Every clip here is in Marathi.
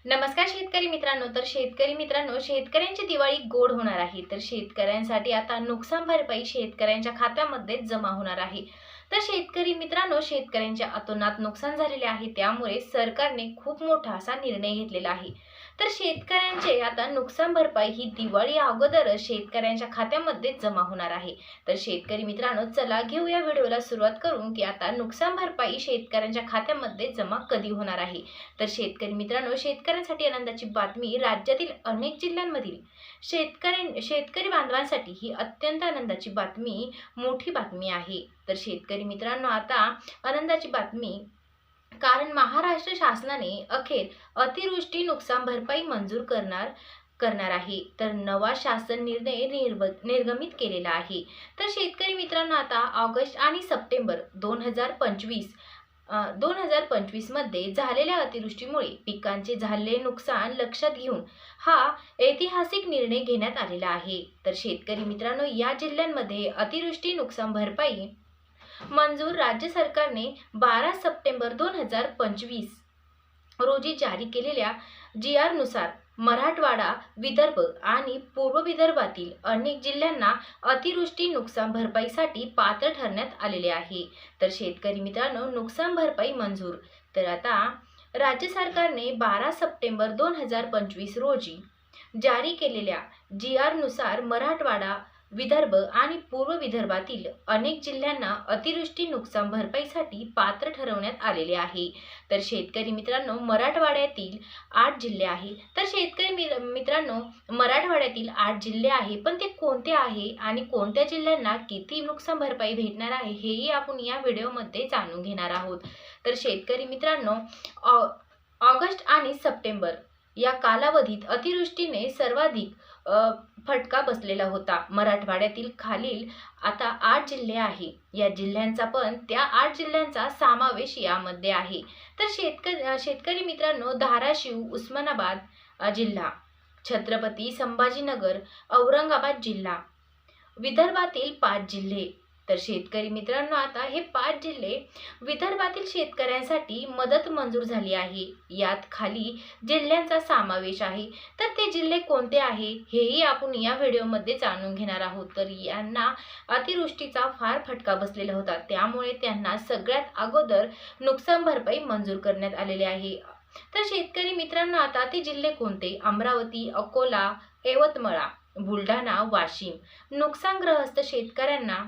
नमस्कार शेतकरी मित्रांनो. शेतकऱ्यांची दिवाळी गोड होणार आहे. तर शेतकऱ्यांसाठी आता नुकसान भरपाई शेतकऱ्यांच्या खात्यामध्ये जमा होणार आहे. तर शेतकरी मित्रांनो, शेतकऱ्यांच्या अतोनात नुकसान झालेले आहे, त्यामुळे सरकारने खूप मोठा असा निर्णय घेतलेला आहे. तर शेतकऱ्यांचे आता नुकसान भरपाई ही दिवाळी अगोदरच शेतकऱ्यांच्या खात्यामध्ये जमा होणार आहे. तर शेतकरी मित्रांनो, चला घेऊया व्हिडिओला सुरुवात करून की आता नुकसान भरपाई शेतकऱ्यांच्या खात्यामध्ये जमा कधी होणार आहे. तर शेतकरी मित्रांनो, शेतकऱ्यांसाठी आनंदाची बातमी. राज्यातील अनेक जिल्ह्यांमधील शेतकरी बांधवांसाठी ही अत्यंत आनंदाची बातमी, मोठी बातमी आहे. तर शेतकरी मित्रांनो, आता आनंदाची बातमी, कारण महाराष्ट्र शासनाने अखेर अतिवृष्टी नुकसान भरपाई मंजूर करणार आहे. तर नवा शासन निर्णय निर्गमित केलेला आहे. तर शेतकरी मित्रांनो, आता ऑगस्ट आणि सप्टेंबर 2025 मध्ये झालेल्या अतिवृष्टीमुळे पिकांचे झालेले नुकसान लक्षात घेऊन हा ऐतिहासिक निर्णय घेण्यात आलेला आहे. तर शेतकरी मित्रांनो, या जिल्ह्यांमध्ये अतिवृष्टी नुकसान भरपाई मंजूर राज्य सरकारने 12 सप्टेंबर 2025 रोजी जारी केलेल्या GR नुसार मराठवाडा, विदर्भ आणि पूर्व विदर्भातील अनेक जिल्ह्यांना अतिवृष्टी नुकसान भरपाईसाठी पात्र ठरण्यात आलेले आहे. तर शेतकरी मित्रांनो, नुकसान भरपाई मंजूर. तर आता राज्य सरकारने 12 सप्टेंबर 2025 रोजी जारी केलेल्या GR नुसार मराठवाडा, विदर्भ आणि पूर्व विदर्भातील अनेक जिल्ह्यांना अतिवृष्टी नुकसान भरपाईसाठी पात्र ठरवण्यात आलेले आहे. तर शेतकरी मित्रांनो, मराठवाड्यातील 8 जिल्हे आहे. तर शेतकरी मित्रांनो, मराठवाड्यातील 8 जिल्हे आहे, पण ते कोणते आहे आणि कोणत्या जिल्ह्यांना किती नुकसान भरपाई भेटणार आहे, हेही आपण या व्हिडिओमध्ये जाणून घेणार आहोत. तर शेतकरी मित्रांनो, ऑगस्ट आणि सप्टेंबर या कालावधीत अतिवृष्टीने सर्वाधिक फटका बसलेला होता. मराठवाड्यातील खालील आता 8 जिल्हे आहे. या जिल्ह्यांचा पण त्या 8 जिल्ह्यांचा समावेश यामध्ये आहे. तर शेतकरी मित्रांनो, धाराशिव, उस्मानाबाद जिल्हा, छत्रपती संभाजीनगर, औरंगाबाद जिल्हा, विदर्भातील 5 जिल्हे. तर शेतकरी मित्रांनो, आता हे 5 जिल्हे विदर्भातील शेतकऱ्यांसाठी मदत मंजूर झाली आहे. यात खाली जिल्ह्यांचा समावेश आहे. तर ते जिल्हे कोणते आहे हेही आपण या व्हिडिओमध्ये जाणून घेणार आहोत. तर यांना अतिवृष्टीचा फार फटका बसलेला होता, त्यामुळे त्यांना सगळ्यात अगोदर नुकसान भरपाई मंजूर करण्यात आलेली आहे. तर शेतकरी मित्रांनो, आता ते जिल्हे कोणते? अमरावती, अकोला, यवतमाळ, बुलढाणा, वाशिम. नुकसानग्रस्त शेतकऱ्यांना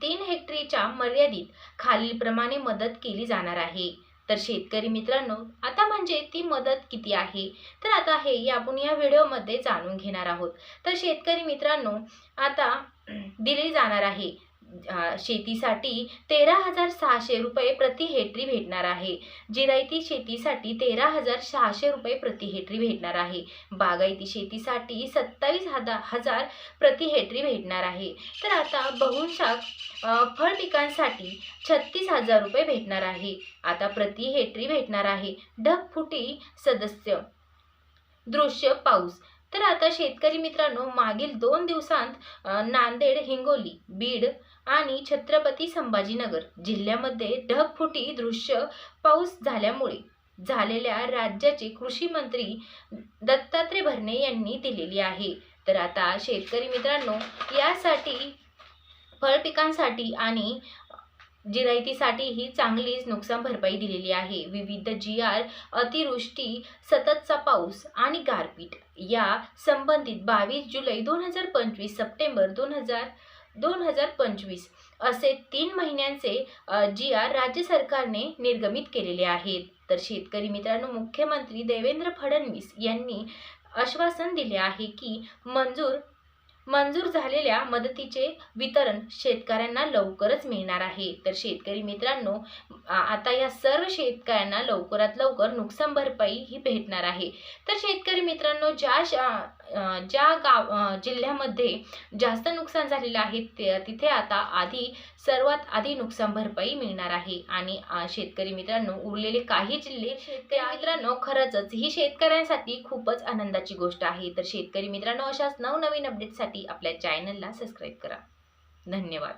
3 हेक्टरच्या मर्यादित खालीलप्रमाणे मदत केली जाणार आहे. तर शेतकरी मित्रांनो, आता म्हणजे ती मदत किती आहे, तर आता हे आपण या व्हिडिओमध्ये जाणून घेणार आहोत. तर शेतकरी मित्रांनो, आता दिली जाणार आहे शेतीसाठी 13,600 रुपये प्रति हेक्टरी भेटणार आहे. जिरायती शेतीसाठी 13,600 रुपये प्रति हेक्टरी भेटणार आहे. बागायती शेतीसाठी 27,000 प्रति हेक्टरी भेटणार आहे. तर आता बहुशाख फळ पिकांसाठी 36,000 रुपये भेटणार आहे. आता प्रति हेक्टरी भेटणार आहे. ढगफुटी सदस्य दृश्य पाऊस. तर आता शेतकरी मित्रांनो, मागील 2 दिवसांत नांदेड, हिंगोली, बीड आणि छत्रपती संभाजीनगर जिल्ह्यामध्ये ढगफुटी दृश्य पाऊस झाल्यामुळे झालेल्या राज्याचे कृषी मंत्री दत्तात्रय भरणे यांनी दिलेली आहे. तर आता शेतकरी मित्रांनो, यासाठी फळपिकांसाठी आणि जिरायतीसाठी ही चांगलीच नुकसान भरपाई दिलेली आहे. विविध GR, अतिवृष्टी, सततचा पाऊस आणि गारपीट या संबंधित 22 जुलै 2025 सप्टेंबर 2025 असे 3 महिन्यांचे GR राज्य सरकारने निर्गमित केलेले आहेत. तर शेतकरी मित्रांनो, मुख्यमंत्री देवेंद्र फडणवीस यांनी आश्वासन दिले आहे की मंजूर झालेल्या मदतीचे वितरण शेतकऱ्यांना लवकरच मिळणार आहे. तर शेतकरी मित्रांनो, आता या सर्व शेतकऱ्यांना लवकरात लवकर नुकसान भरपाई ही भेटणार आहे. तर शेतकरी मित्रांनो, ज्या जिल्ह्यामध्ये जास्त नुकसान झालेलं आहे तिथे आता सर्वात आधी नुकसान भरपाई मिळणार आहे. आणि शेतकरी मित्रांनो, उरलेले काही जिल्हे मित्रांनो, खरंच ही शेतकऱ्यांसाठी खूपच आनंदाची गोष्ट आहे. तर शेतकरी मित्रांनो, अशाच नवनवीन अपडेटसाठी आपल्या चॅनलला सबस्क्राईब करा. धन्यवाद.